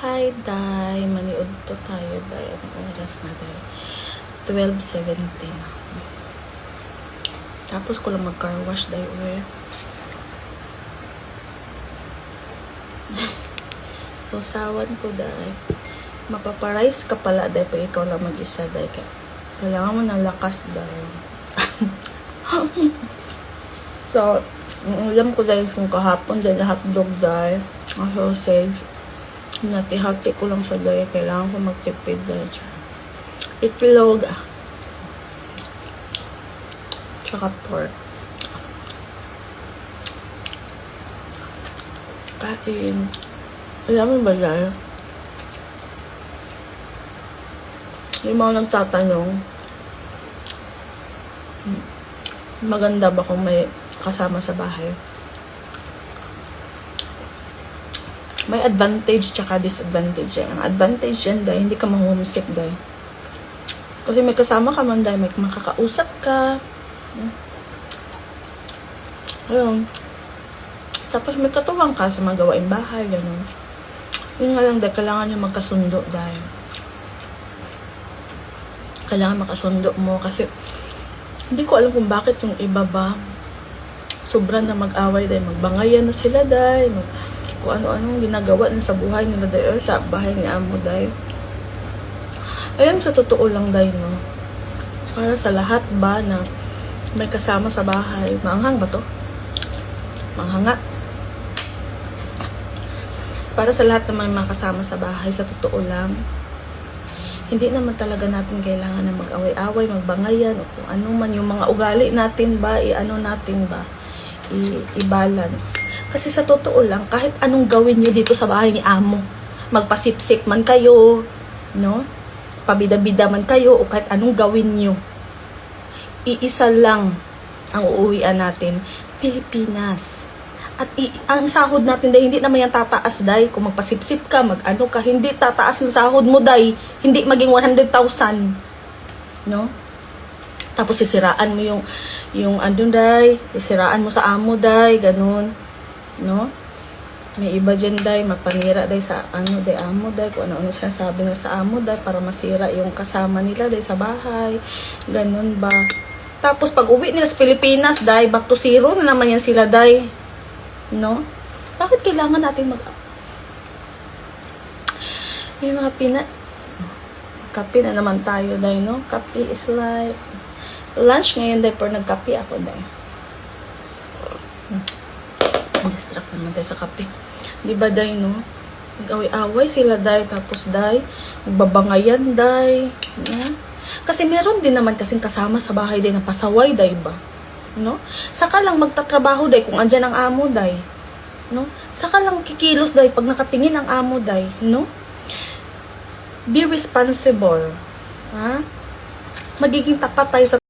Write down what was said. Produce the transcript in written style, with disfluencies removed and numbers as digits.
Hi, Day. Maniud to tayo, Day. Anong oras na, Day? 12:17. Tapos ko lang mag-car wash, Day. So, sawan ko, Day. Mapaparize ka pala, Day. Pag ikaw lang mag-isa, Day. Kailangan mo ng lakas, Day. So, alam ko, Day, yung kahapon, Day, hotdog, Day. Ang sausage. Nati-hati ko lang sa Day. Kailangan ko magtipid, Day. Itlog. Tsaka pork. Kain. Alam mo ba, Day? Yung mga nagtatanong, maganda ba kung may kasama sa bahay? May advantage tsaka disadvantage yan. Ang advantage yan, Day, hindi ka ma-homesick, Day. Kasi may kasama ka man, Day, may makakausap ka. Ayun. Tapos may katuwang ka sa mga gawaing bahay, gano'n. Yun nga lang, Day, kailangan nyo magkasundo, Day. Kailangan makasundo mo kasi hindi ko alam kung bakit yung iba ba sobrang na mag-away, Day. Magbangayan na sila, Day. Kung ano-anong ginagawa na sa buhay nila, Day, or sa bahay ni Amo, Day. Ayun, sa totoo lang, Day, no? Para sa lahat ba na may kasama sa bahay, maanghang ba to? Manghanga. Para sa lahat na may makasama sa bahay, sa totoo lang, hindi naman talaga natin kailangan na mag-away-away, magbangayan, o kung ano man yung mga ugali natin ba, i-balance. Kasi sa totoo lang, kahit anong gawin nyo dito sa bahay ni Amo, magpasipsip man kayo, no? Pabida-bida man kayo, o kahit anong gawin nyo, iisa lang ang uuwian natin, Pilipinas. At ang sahod natin, Day, hindi naman yan tataas, Day. Kung magpasipsip ka, mag-ano ka, hindi tataas yung sahod mo, Day. Hindi maging 100,000. No? Tapos sisiraan mo yung ano, Day. Sisiraan mo sa Amo, Day. Ganun. No? May iba dyan, Day. Mapanira, Day, sa ano, Day, Amo, Day. Kung ano-ano sinasabi nila sa Amo, Day, para masira yung kasama nila, Day, sa bahay. Ganun ba? Tapos pag uwi nila sa Pilipinas, Day, back to zero na naman yan sila, Day. No? Bakit kailangan natin yung mga kape na naman tayo, Day, no? Kape is like lunch ngayon, Day, pero nagkape ako, Day. Distract naman tayo sa kape. Di ba, Day, no? Nag-away-away sila, Day, tapos, Day, magbabangayan, Day, no? Kasi meron din naman kasing kasama sa bahay, Day, na pasaway, Day, ba? No? Saka lang magtatrabaho, Day, kung andyan ang Amo, Day. No? Saka lang kikilos, Day, pag nakatingin ang Amo, Day. No? Be responsible. Ha? Magiging tapat tayo sa